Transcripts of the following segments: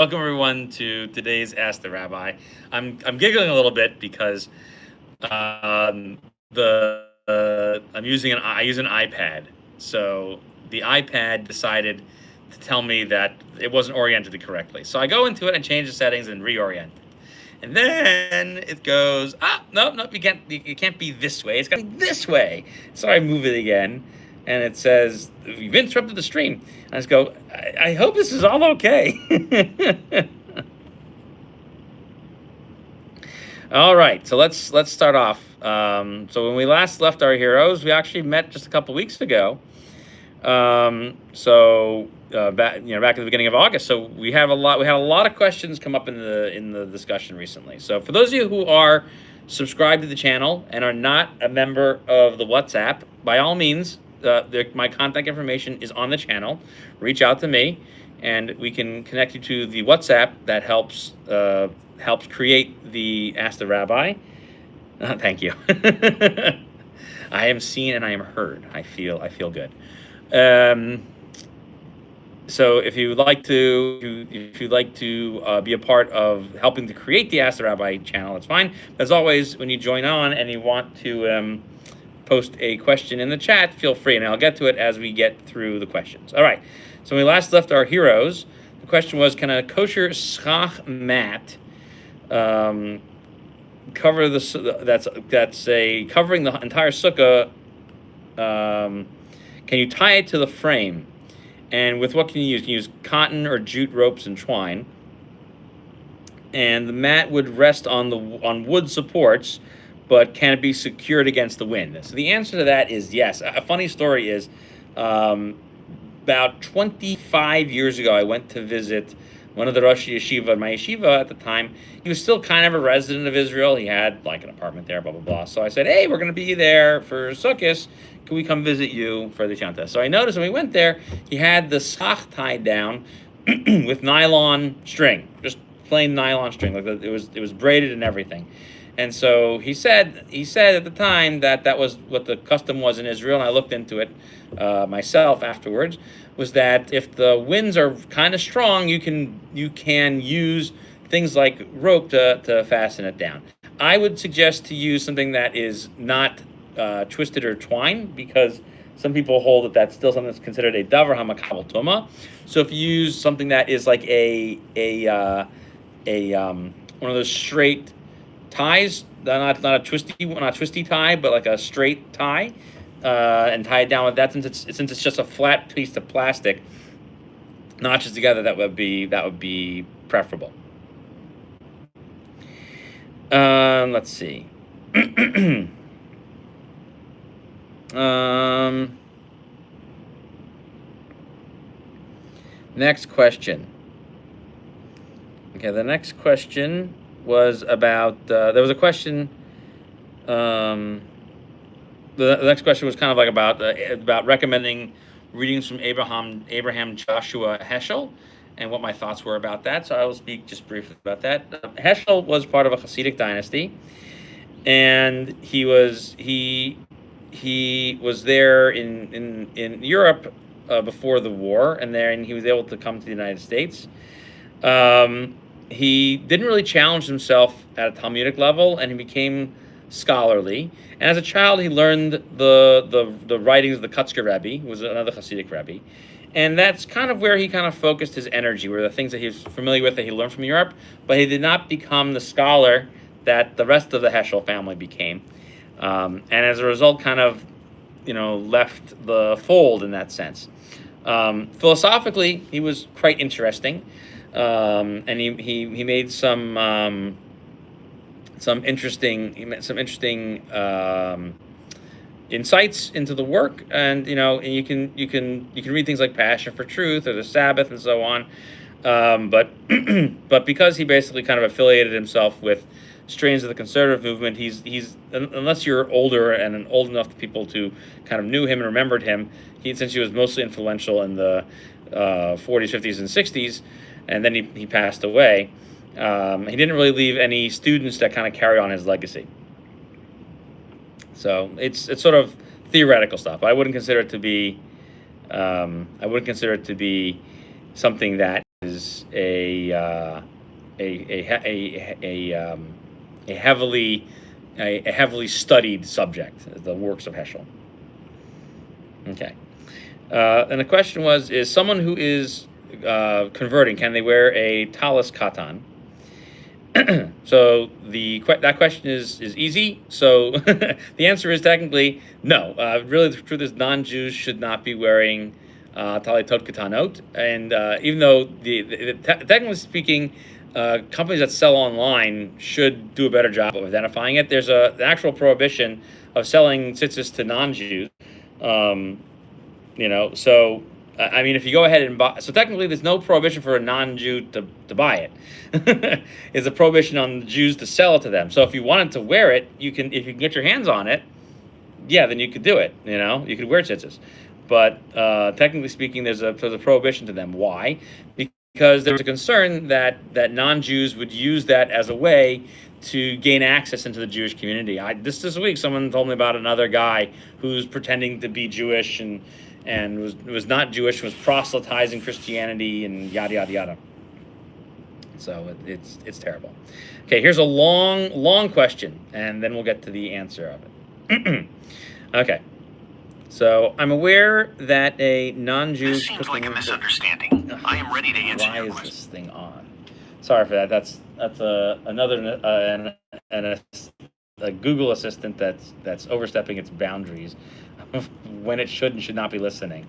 Welcome everyone to today's Ask the Rabbi. I'm giggling a little bit because the I'm using I use an iPad. So the iPad decided to tell me that it wasn't oriented correctly. So I go into it and change the settings and reorient it. And then it goes, nope, you can't be this way. It's got to be this way. So I move it again, and it says you've interrupted the stream. And I just go, I hope this is all okay. All right, so let's start off. So when we last left our heroes, we actually met just a couple weeks ago. Back at the beginning of August. So we had a lot of questions come up in the discussion recently. So for those of you who are subscribed to the channel and are not a member of the WhatsApp, by all means, my contact information is on the channel. Reach out to me, and we can connect you to the WhatsApp that helps create the Ask the Rabbi. Thank you. I am seen and I am heard. I feel good. So if you'd like to be a part of helping to create the Ask the Rabbi channel, that's fine. As always, when you join on and you want to post a question in the chat, feel free, and I'll get to it as we get through the questions. All right. So when we last left our heroes, the question was, can a kosher schach mat cover covering the entire sukkah? Can you tie it to the frame? And with what can you use? You can use cotton or jute ropes and twine. And the mat would rest on wood supports, but can it be secured against the wind? So the answer to that is yes. A funny story is, about 25 years ago, I went to visit one of the Rosh Yeshiva, my yeshiva at the time. He was still kind of a resident of Israel. He had like an apartment there, blah, blah, blah. So I said, hey, we're going to be there for Sukkot. Can we come visit you for the Shanta? So I noticed when we went there, he had the schach tied down with nylon string, just plain nylon string. Like it was braided and everything. And so he said at the time that was what the custom was in Israel, and I looked into it myself afterwards, was that if the winds are kind of strong, you can use things like rope to fasten it down. I would suggest to use something that is not twisted or twined, because some people hold that that's still something that's considered a davar hamakabel tuma. So if you use something that is like one of those straight ties, not a twisty tie, but like a straight tie, and tie it down with that, since it's just a flat piece of plastic notches together, that would be preferable. Let's see. Next question. Okay, the next question was about, there was a question, the next question was kind of like about recommending readings from Abraham Joshua Heschel, and what my thoughts were about that. So I will speak just briefly about that. Heschel was part of a Hasidic dynasty, and he was there in Europe before the war, and then he was able to come to the United States. He didn't really challenge himself at a Talmudic level, and he became scholarly. And as a child, he learned the writings of the Kutzker Rabbi, who was another Hasidic Rabbi. And that's kind of where he kind of focused his energy, were the things that he was familiar with that he learned from Europe, but he did not become the scholar that the rest of the Heschel family became. And as a result, kind of, left the fold in that sense. Philosophically, he was quite interesting. And he made some interesting insights into the work, and and you can read things like Passion for Truth or the Sabbath and so on, but but because he basically kind of affiliated himself with strains of the conservative movement, he's unless you're older and old enough people to kind of knew him and remembered him, since he was mostly influential in the 40s, 50s, and 60s, and then he passed away. He didn't really leave any students that kind of carry on his legacy. So it's sort of theoretical stuff. I wouldn't consider it to be something that is a heavily a heavily studied subject, the works of Heschel. Okay. And the question was: is someone who is converting, can they wear a talis katan? So that question is easy. So the answer is technically no. Really, the truth is non-Jews should not be wearing talitot katanot. And even though technically speaking, companies that sell online should do a better job of identifying it. There's an actual prohibition of selling tzitzis to non-Jews. So I mean, if you go ahead and buy, so technically there's no prohibition for a non-Jew to buy it. It's a prohibition on the Jews to sell it to them. So if you wanted to wear it, if you can get your hands on it, yeah, then you could do it. You could wear tzitzis. But technically speaking, there's a prohibition to them. Why? Because there was a concern that non-Jews would use that as a way to gain access into the Jewish community. This week, someone told me about another guy who's pretending to be Jewish and was not Jewish, was proselytizing Christianity and yada yada yada. So it's terrible. Okay, here's a long question, and then we'll get to the answer of it. Okay, so I'm aware that a non-Jew. This seems like a misunderstanding. I am ready to answer your question. Why is this thing on? Sorry for that. That's another a Google Assistant that's overstepping its boundaries when it should and should not be listening.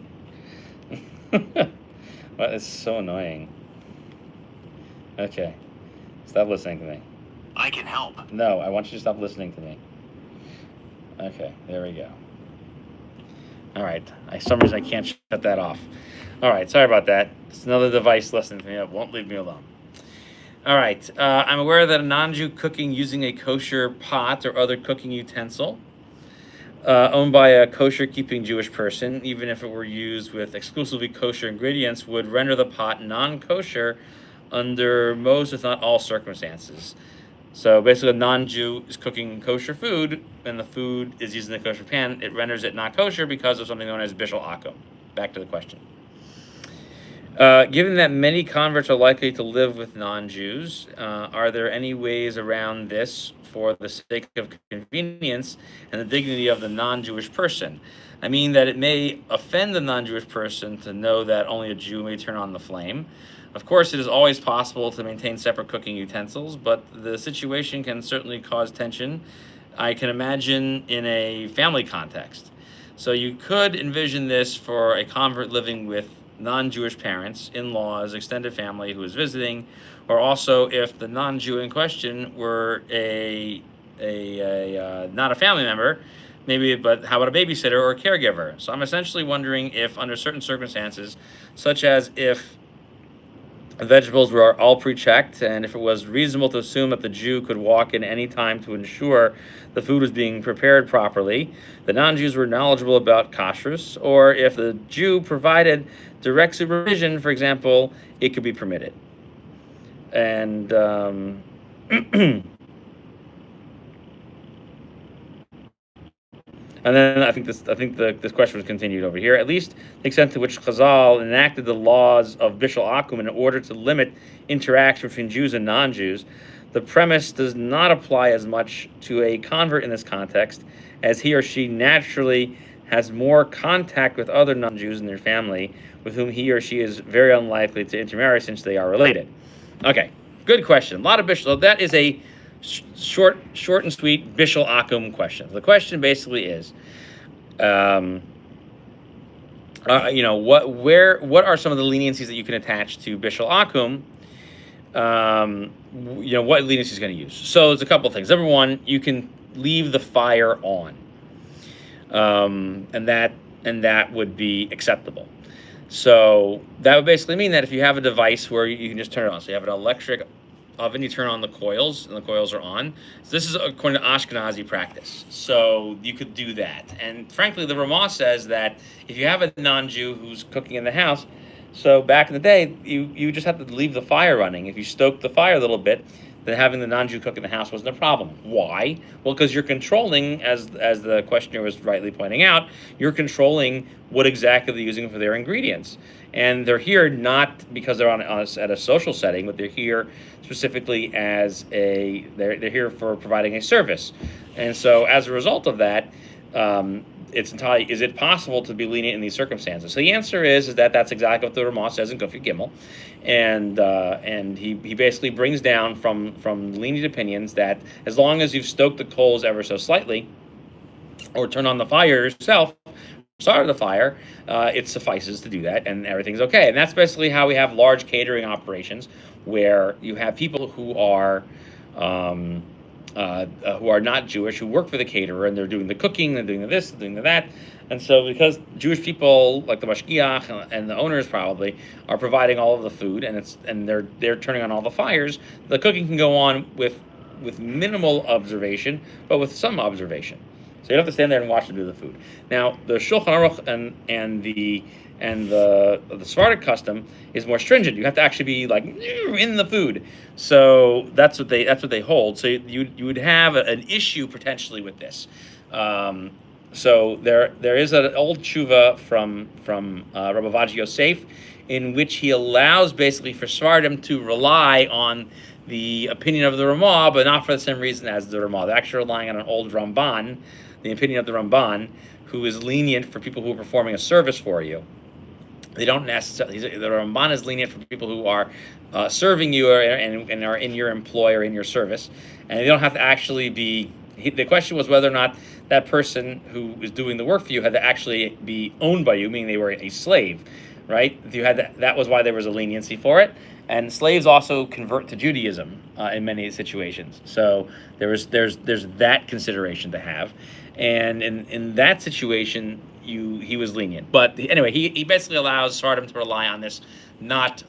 Well, it's so annoying. Okay, stop listening to me. I can help. No, I want you to stop listening to me. Okay, there we go. All right, for some reason I can't shut that off. All right, sorry about that. It's another device listening to me. It won't leave me alone. All right, I'm aware that a non-Jew cooking using a kosher pot or other cooking utensil owned by a kosher-keeping Jewish person, even if it were used with exclusively kosher ingredients, would render the pot non-kosher under most, if not all, circumstances. So basically, a non-Jew is cooking kosher food, and the food is used in the kosher pan. It renders it not kosher because of something known as bishul akum. Back to the question. Given that many converts are likely to live with non-Jews, are there any ways around this for the sake of convenience and the dignity of the non-Jewish person? I mean that it may offend the non-Jewish person to know that only a Jew may turn on the flame. Of course, it is always possible to maintain separate cooking utensils, but the situation can certainly cause tension, I can imagine, in a family context. So you could envision this for a convert living with non-Jewish parents, in-laws, extended family who is visiting, or also if the non-Jew in question were not a family member, maybe, but how about a babysitter or a caregiver? So I'm essentially wondering if under certain circumstances, such as if vegetables were all pre-checked, and if it was reasonable to assume that the Jew could walk in any time to ensure the food was being prepared properly, the non-Jews were knowledgeable about kashrus, or if the Jew provided direct supervision, for example, it could be permitted. And and then I think this question was continued over here. At least the extent to which Chazal enacted the laws of bishul akum in order to limit interaction between Jews and non-Jews, the premise does not apply as much to a convert in this context, as he or she naturally has more contact with other non-Jews in their family, with whom he or she is very unlikely to intermarry since they are related. Okay, good question. A lot of bishul. So that is a short and sweet bishul akum question. The question basically is, what are some of the leniencies that you can attach to bishul akum? What leniency is going to use. So there's a couple of things. Number one, you can leave the fire on, and that would be acceptable. So that would basically mean that if you have a device where you can just turn it on, so you have an electric oven, you turn on the coils, and the coils are on. So this is according to Ashkenazi practice. So you could do that. And frankly, the Ramah says that if you have a non-Jew who's cooking in the house, so back in the day, you just have to leave the fire running. If you stoke the fire a little bit, then having the non-Jew cook in the house wasn't a problem. Why? Well, because you're controlling, as the questioner was rightly pointing out, you're controlling what exactly they're using for their ingredients. And they're here not because they're at a social setting, but they're here specifically as they're here for providing a service. And so as a result of that, it's entirely, is it possible to be lenient in these circumstances? So the answer is that that's exactly what the Ramah says in Kufy Gimel, and he basically brings down from lenient opinions that as long as you've stoked the coals ever so slightly, or turn on the fire yourself, start the fire, it suffices to do that, and everything's okay. And that's basically how we have large catering operations, where you have people who are not Jewish, who work for the caterer, and they're doing the cooking, they're doing the this, they're doing the that. And so because Jewish people, like the mashgiach and the owners probably, are providing all of the food, and they're turning on all the fires, the cooking can go on with minimal observation, but with some observation. So you don't have to stand there and watch them do the food. Now, the Shulchan Aruch and the Sephardic custom is more stringent. You have to actually be like in the food. So that's what they hold. So you would have an issue potentially with this. So there is an old tshuva from Rabbi Vaji Yosef, in which he allows basically for Sephardim to rely on the opinion of the Ramah, but not for the same reason as the Ramah. They're actually relying on an old Ramban, the opinion of the Ramban, who is lenient for people who are performing a service for you. They don't necessarily. The Ramban is lenient for people who are serving you and are in your employ or in your service, and they don't have to actually be. The question was whether or not that person who is doing the work for you had to actually be owned by you, meaning they were a slave, right? If you had that was why there was a leniency for it. And slaves also convert to Judaism in many situations. So there's that consideration to have, and in that situation, he was lenient. But anyway, he basically allows Sephardim to rely on this not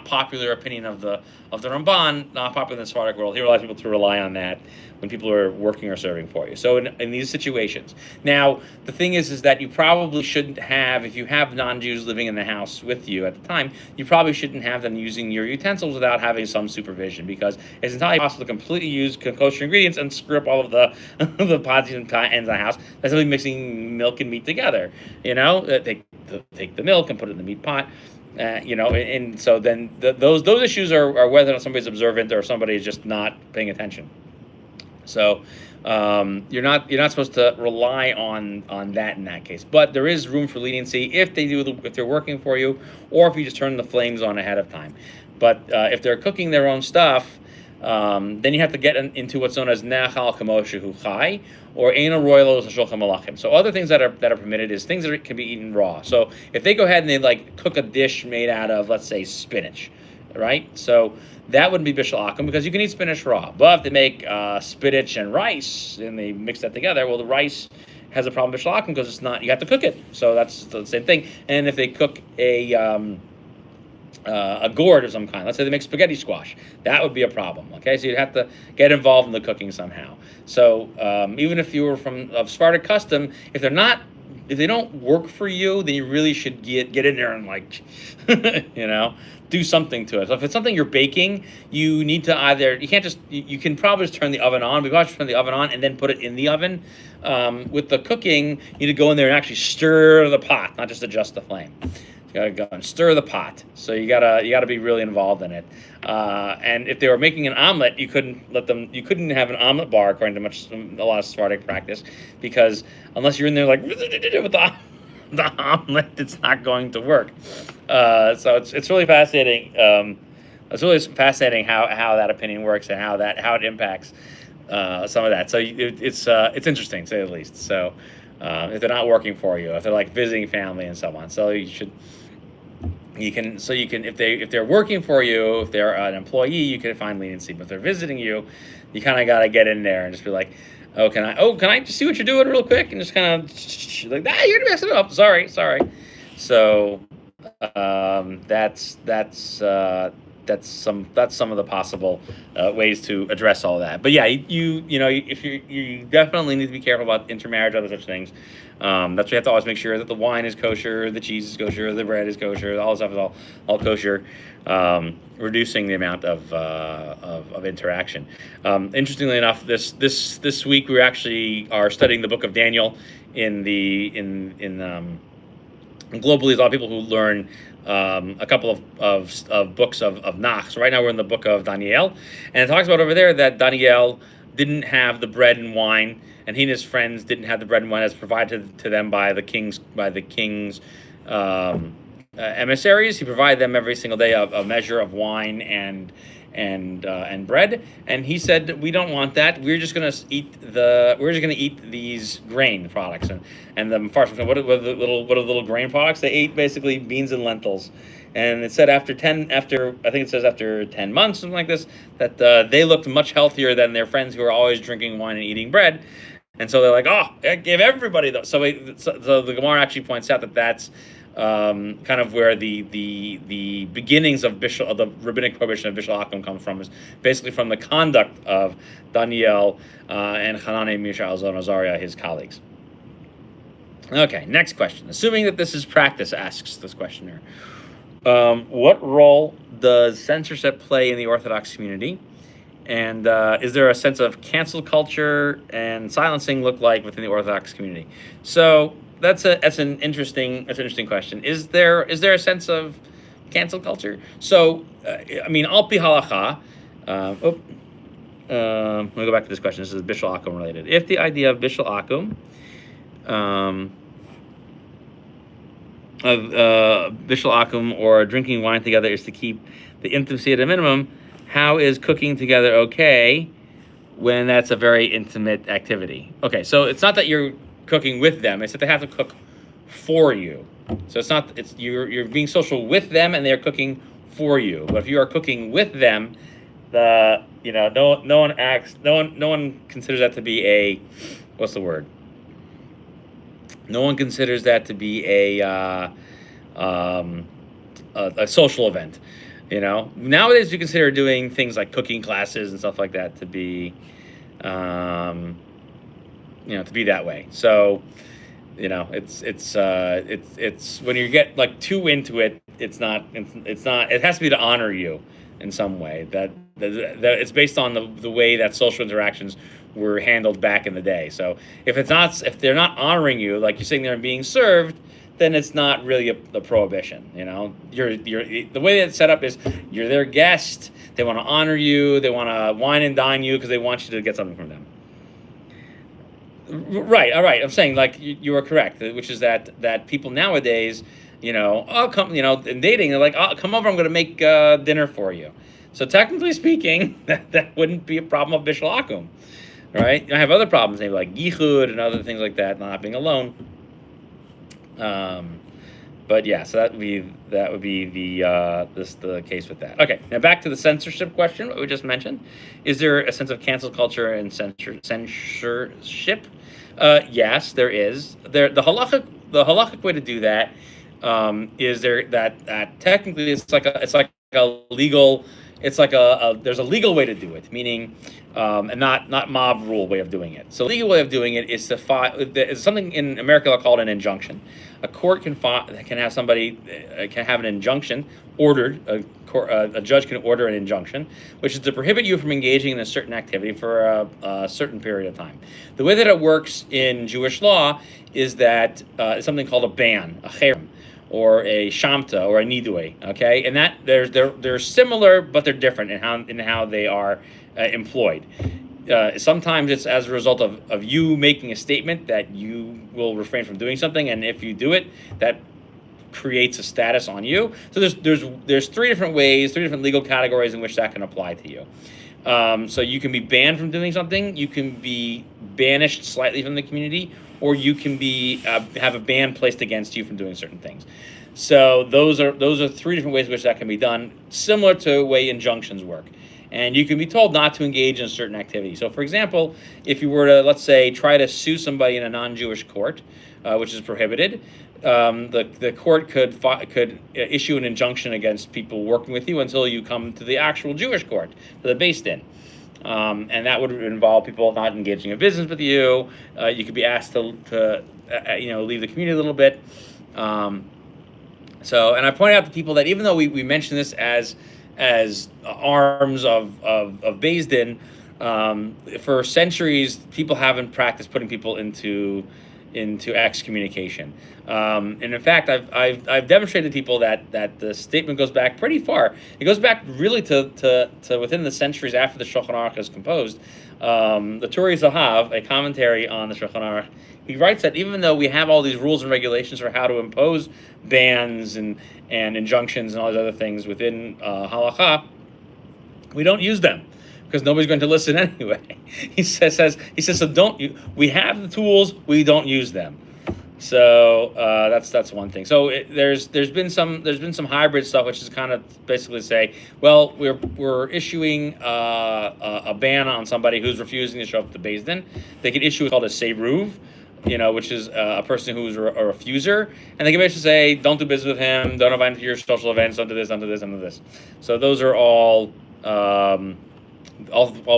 popular opinion of the Ramban, not popular in the Sephardic world. He allows people to rely on that when people are working or serving for you. So in these situations. Now, the thing is that you probably shouldn't have, if you have non-Jews living in the house with you at the time, you probably shouldn't have them using your utensils without having some supervision, because it's entirely possible to completely use kosher ingredients and screw up all of the pots and ends of the house. That's like mixing milk and meat together. They take the milk and put it in the meat pot. And so then those issues are whether or not somebody's observant or somebody is just not paying attention. So you're not supposed to rely on that in that case. But there is room for leniency if they're working for you, or if you just turn the flames on ahead of time. But if they're cooking their own stuff, then you have to get into what's known as Nechal Kamoshehu Chai, or Eino Roylos Shulchan Malachim. So other things that are permitted is things that can be eaten raw. So if they go ahead and they cook a dish made out of, let's say, spinach, right? So that wouldn't be Bishul Akum, because you can eat spinach raw. But if they make spinach and rice and they mix that together, well, the rice has a problem with Bishul Akum because it's not. You have to cook it. So that's the same thing. And if they cook a gourd of some kind, let's say they make spaghetti squash, that would be a problem. Okay, so you'd have to get involved in the cooking somehow. So even if you were of Sephardic custom, if they don't work for you, then you really should get in there and do something to it. So if it's something you're baking, you need to you can probably just turn the oven on. We probably turn the oven on and then put it in the oven. With the cooking, you need to go in there and actually stir the pot, not just adjust the flame. You gotta go and stir the pot. So you gotta be really involved in it. And if they were making an omelet, you couldn't have an omelet bar, according to a lot of Sephardic practice, because unless you're in there with the omelet, it's not going to work. So it's really fascinating. It's really fascinating how that opinion works and how it impacts some of that. So it's interesting, to say the least. So if they're not working for you, if they're visiting family and so on, so you can if they're working for you, if they're an employee, you can find leniency. But if they're visiting you, you kind of got to get in there and just be like, can I just see what you're doing real quick, and just kind of you're gonna mess it up. Sorry. So that's that's some of the possible ways to address all that. But yeah, if you definitely need to be careful about intermarriage, other such things. That's why you have to always make sure that the wine is kosher, the cheese is kosher, the bread is kosher, all the stuff is all kosher, reducing the amount of interaction. Interestingly enough, this week we actually are studying the book of Daniel globally. There's a lot of people who learn a couple of books of Nach. So right now we're in the book of Daniel, and it talks about over there that Daniel didn't have the bread and wine, and he and his friends didn't have the bread and wine as provided to them by the king's emissaries. He provided them every single day a measure of wine and bread, and he said, we don't want that. We're just gonna eat these grain products. And the Mepharshim, what are the little grain products? They ate basically beans and lentils. And it said after 10 months, something like this, that they looked much healthier than their friends who are always drinking wine and eating bread. And so they're like, oh, I gave everybody those. So the Gemara actually points out that that's kind of where the beginnings of the rabbinic prohibition of Bishul Hakum comes from, is basically from the conduct of Daniel and Hanani, Mishael, and Azariah, his colleagues. Okay, next question. Assuming that this is practice, asks this questioner, what role does censorship play in the Orthodox community? And is there a sense of cancel culture and silencing look like within the Orthodox community? So that's an interesting question. Is there a sense of cancel culture? So al pi halacha. Let me go back to this question. This is Bishul Akum related. If the idea of Bishul Akum, Bishul Akum, or drinking wine together is to keep the intimacy at a minimum, how is cooking together okay when that's a very intimate activity? Okay, so it's not that you're cooking with them, it's that they have to cook for you. So you're being social with them and they're cooking for you. But if you are cooking with them, no one considers that to be a, what's the word? No one considers that to be a social event. Nowadays we consider doing things like cooking classes and stuff like that to be, to be that way. So, it's when you get like too into it, it's not. It has to be to honor you in some way. That it's based on the way that social interactions were handled back in the day. So if they're not honoring you, like you're sitting there and being served, then it's not really a prohibition. You're the way it's set up is you're their guest. They want to honor you. They want to wine and dine you because they want you to get something from them. Right. All right. I'm saying like you are correct, which is that people nowadays, in dating, they're like, oh, come over, I'm going to make dinner for you. So technically speaking, that wouldn't be a problem of Bishul Akum, right? I have other problems, maybe like yichud and other things like that, not being alone. But yeah, so that would be the case with that. Okay, now back to the censorship question, what we just mentioned. Is there a sense of cancel culture and censorship? Yes, there is. The halachic way to do that is that technically it's like a legal. It's like there's a legal way to do it, meaning and not mob rule way of doing it. So the legal way of doing it is to file. It's something in America they'll call it an injunction. A court can have an injunction ordered. A judge can order an injunction, which is to prohibit you from engaging in a certain activity for a certain period of time. The way that it works in Jewish law is that it's something called a ban, a cherem, or a shamta, or a nidui. Okay, and that they're similar, but they're different in how they are employed. Sometimes it's as a result of you making a statement that you will refrain from doing something, and if you do it, that creates a status on you. So there's three different legal categories in which that can apply to you. So you can be banned from doing something, you can be banished slightly from the community, or you can be have a ban placed against you from doing certain things. So those are three different ways in which that can be done, similar to the way injunctions work. And you can be told not to engage in a certain activity. So, for example, if you were to, let's say, try to sue somebody in a non-Jewish court, which is prohibited, the court could issue an injunction against people working with you until you come to the actual Jewish court, to the Beis Din. And that would involve people not engaging in business with you. You could be asked to leave the community a little bit. And I point out to people that even though we mention this as arms of Beis Din, for centuries people haven't practiced putting people into excommunication. And in fact, I've demonstrated to people that the statement goes back pretty far. It goes back really to within the centuries after the Shulchan Aruch is composed. The Turi Zahav, a commentary on the Shulchan Aruch, he writes that even though we have all these rules and regulations for how to impose bans and injunctions and all these other things within halacha, we don't use them because nobody's going to listen anyway. He says so. We have the tools, we don't use them. So that's one thing. So there's been some hybrid stuff, which is kind of basically say, well, we're issuing a ban on somebody who's refusing to show up to Beis Din. They can issue what's called a seruv, which is a person who's a refuser, and they can basically say, don't do business with him, don't invite him to your social events, don't do this, don't do this, don't do this. So those are all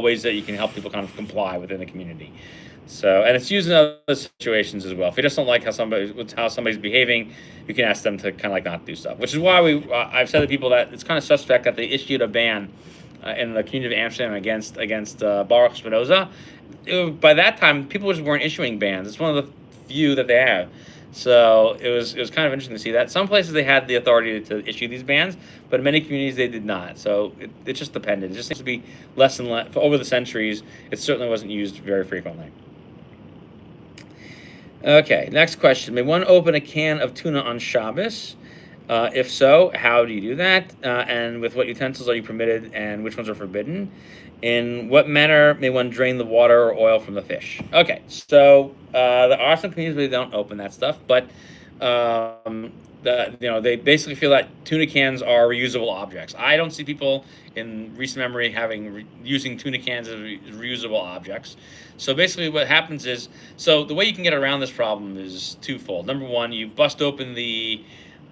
ways that you can help people kind of comply within the community. So, and it's used in other situations as well. If you just don't like how somebody's behaving, you can ask them to kind of like not do stuff. Which is why I've said to people that it's kind of suspect that they issued a ban in the community of Amsterdam against Baruch Spinoza. By that time, people just weren't issuing bans. It's one of the few that they have. So it was kind of interesting to see that. Some places they had the authority to issue these bans, but in many communities they did not. So it just depended. It just seems to be less and less. Over the centuries, it certainly wasn't used very frequently. Okay, next question. May one open a can of tuna on Shabbos? If so, how do you do that? And with what utensils are you permitted and which ones are forbidden? In what manner may one drain the water or oil from the fish? Okay, so there are some communities where they don't open that stuff, but they basically feel that tuna cans are reusable objects. I don't see people in recent memory using tuna cans as reusable objects. So basically what happens is, so the way you can get around this problem is twofold. Number one, you bust open the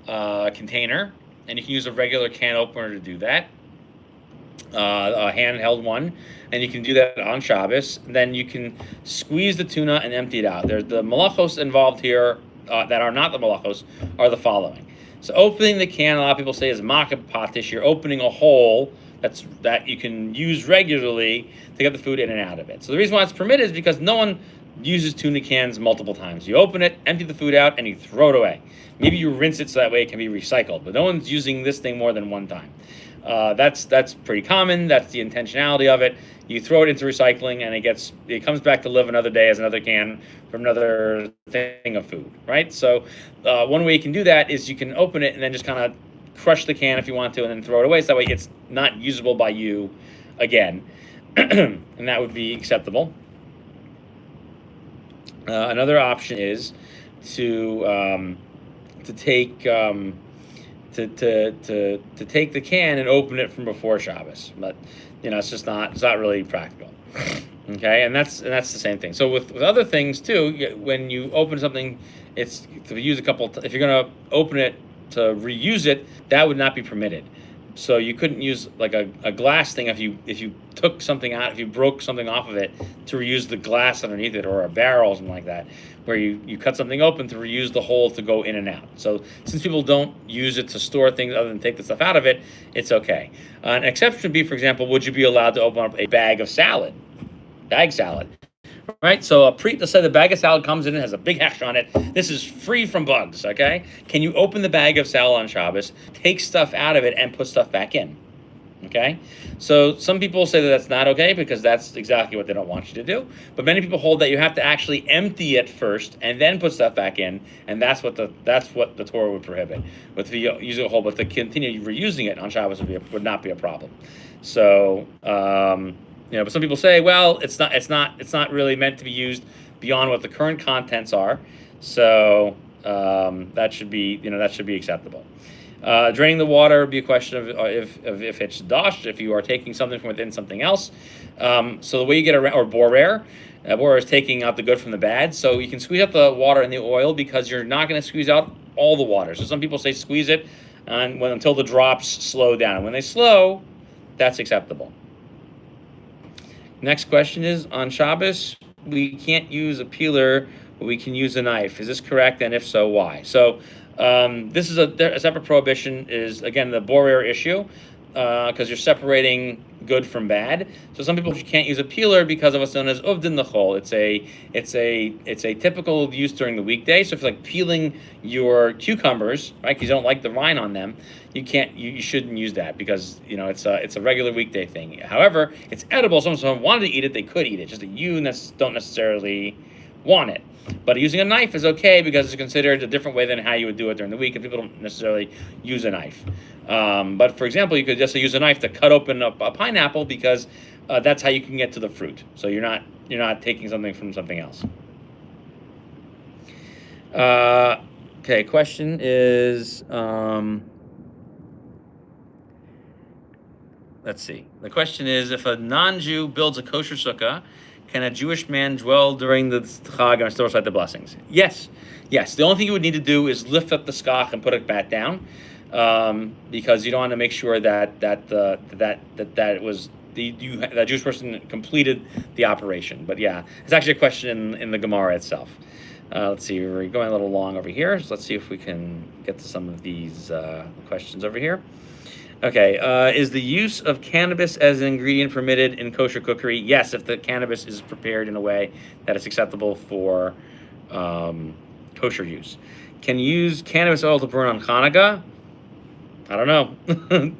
container, and you can use a regular can opener to do that, a handheld one, and you can do that on Shabbos. Then you can squeeze the tuna and empty it out. There's the malachos involved here that are not the malachos are the following. So opening the can, a lot of people say, is makeh patish. You're opening a hole that you can use regularly to get the food in and out of it. So the reason why it's permitted is because no one uses tuna cans multiple times. You open it, empty the food out, and you throw it away. Maybe you rinse it so that way it can be recycled, but no one's using this thing more than one time. That's pretty common. That's the intentionality of it. You throw it into recycling, and it comes back to live another day as another can from another thing of food, right? So one way you can do that is you can open it and then just kind of crush the can if you want to, and then throw it away. So that way it's not usable by you again, and that would be acceptable. Another option is to take the can and open it from before Shabbos, but it's not really practical. Okay, and that's the same thing. So with other things too, when you open something, it's to use a couple. If you're going to open it to reuse it, that would not be permitted. So you couldn't use like a glass thing if you took something out, if you broke something off of it, to reuse the glass underneath it, or a barrel or something like that, where you cut something open to reuse the hole to go in and out. So since people don't use it to store things other than take the stuff out of it, it's okay. An exception would be, for example, would you be allowed to open up a bag salad? Right, so let's say the bag of salad comes in and has a big hex on it. This is free from bugs, okay? Can you open the bag of salad on Shabbos, take stuff out of it, and put stuff back in? Okay? So some people say that that's not okay because that's exactly what they don't want you to do. But many people hold that you have to actually empty it first and then put stuff back in, and that's what the Torah would prohibit. With using a whole, but to continue reusing it on Shabbos would not be a problem. So. But some people say, well, it's not really meant to be used beyond what the current contents are, so that should be acceptable. Draining the water would be a question of if it's dosh, if you are taking something from within something else. So the way you get around, or borer, borer is taking out the good from the bad. So you can squeeze out the water and the oil because you're not going to squeeze out all the water. So some people say squeeze it until the drops slow down. And when they slow, that's acceptable. Next question is, on Shabbos, we can't use a peeler, but we can use a knife. Is this correct? And if so, why? So this is a separate prohibition, is, again, the borer issue, because you're separating good from bad. So some people can't use a peeler because of what's known as uvdin nechol. It's a typical use during the weekday. So if you're like peeling your cucumbers, right, because you don't like the rind on them, you shouldn't use that because it's a regular weekday thing. However, it's edible. So if someone wanted to eat it, they could eat it. Just that you don't necessarily want it. But using a knife is okay because it's considered a different way than how you would do it during the week, and people don't necessarily use a knife. But for example, you could just use a knife to cut open a pineapple because that's how you can get to the fruit. So you're not taking something from something else. Okay, question is, let's see. The question is, if a non-Jew builds a kosher sukkah, can a Jewish man dwell during the Chag and still recite the blessings? Yes. The only thing you would need to do is lift up the skach and put it back down, because you don't want to make sure that that Jewish person completed the operation. But yeah, it's actually a question in the Gemara itself. Let's see, we're going a little long over here, so let's see if we can get to some of these questions over here. Okay, is the use of cannabis as an ingredient permitted in kosher cookery? Yes, if the cannabis is prepared in a way that is acceptable for kosher use. Can you use cannabis oil to burn on Hanukkah? I don't know.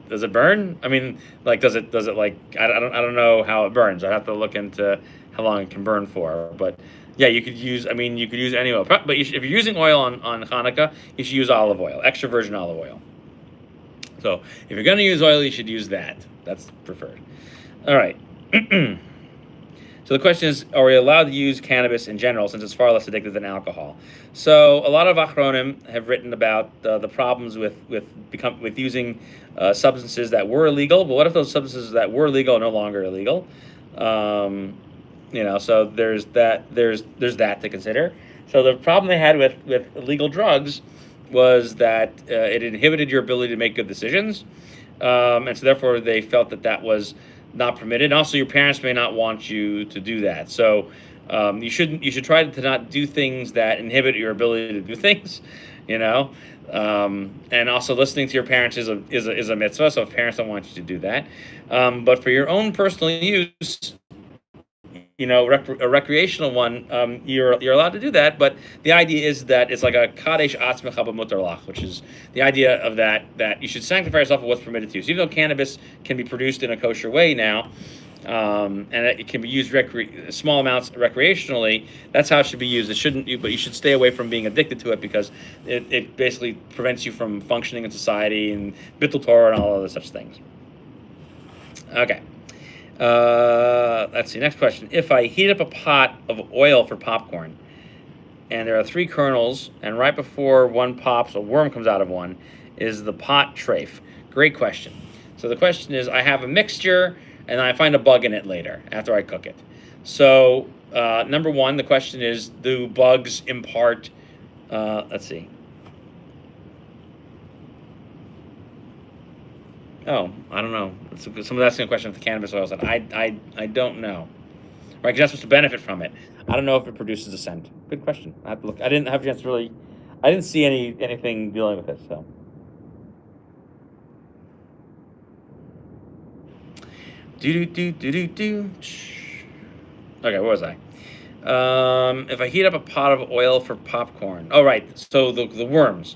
Does it burn? I mean, like, does it like, I don't know how it burns. I have to look into how long it can burn for. But yeah, you could use any oil. But if you're using oil on Hanukkah, you should use olive oil, extra virgin olive oil. So if you're going to use oil, you should use that. That's preferred. All right. So the question is, are we allowed to use cannabis in general since it's far less addictive than alcohol? So a lot of achronim have written about the problems with using substances that were illegal. But what if those substances that were legal are no longer illegal? So there's that to consider. So the problem they had with illegal drugs was that it inhibited your ability to make good decisions, and so therefore they felt that was not permitted. And also, your parents may not want you to do that. So you should try to not do things that inhibit your ability to do things. And also listening to your parents is a mitzvah. So if parents don't want you to do that, but for your own personal use, a recreational one, you're allowed to do that. But the idea is that it's like a kadesh atzmecha b'mutar lach, which is the idea of that you should sanctify yourself with what's permitted to you. So even though cannabis can be produced in a kosher way now, and it can be used small amounts recreationally, that's how it should be used. It shouldn't, but you should stay away from being addicted to it because it basically prevents you from functioning in society and bittul Torah and all other such things. Okay. Let's see. Next question. If I heat up a pot of oil for popcorn, and there are 3 kernels, and right before one pops, a worm comes out of one, is the pot treif? Great question. So the question is, I have a mixture, and I find a bug in it later after I cook it. So number one, the question is, do bugs impart? Let's see. Oh, I don't know. Someone's asking a question if the cannabis oil said. I don't know. Right, because you're supposed to benefit from it. I don't know if it produces a scent. Good question. I have to look. I didn't have a chance to really. I didn't see anything dealing with it. So. Do. Okay, where was I? If I heat up a pot of oil for popcorn. Oh, right. So the worms.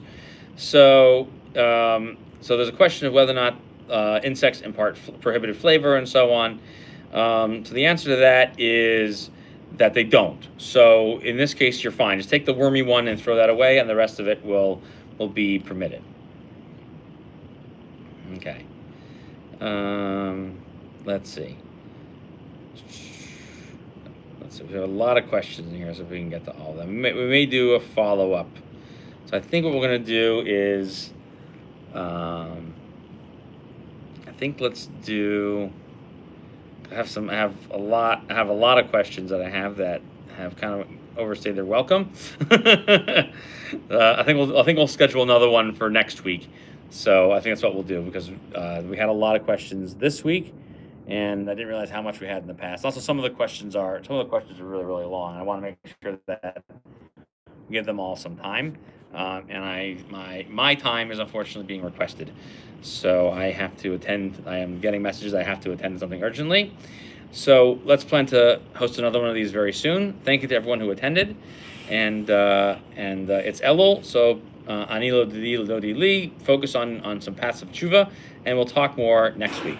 So there's a question of whether or not insects impart prohibited flavor and so on. So the answer to that is that they don't. So in this case, you're fine. Just take the wormy one and throw that away, and the rest of it will be permitted. Okay. Let's see. We have a lot of questions in here, so if we can get to all of them. We may do a follow-up. So I think what we're going to do is I think let's do. I have a lot of questions that I have that have kind of overstayed their welcome. I think we'll schedule another one for next week. So I think that's what we'll do because we had a lot of questions this week, and I didn't realize how much we had in the past. Also, some of the questions are really long. I want to make sure that we give them all some time, and my time is unfortunately being requested, so I have to attend. I am getting messages. I have to attend something urgently. So let's plan to host another one of these very soon. Thank you to everyone who attended, and it's Elul, so ani lo didi lo di li. Focus on some passive tshuva, and we'll talk more next week.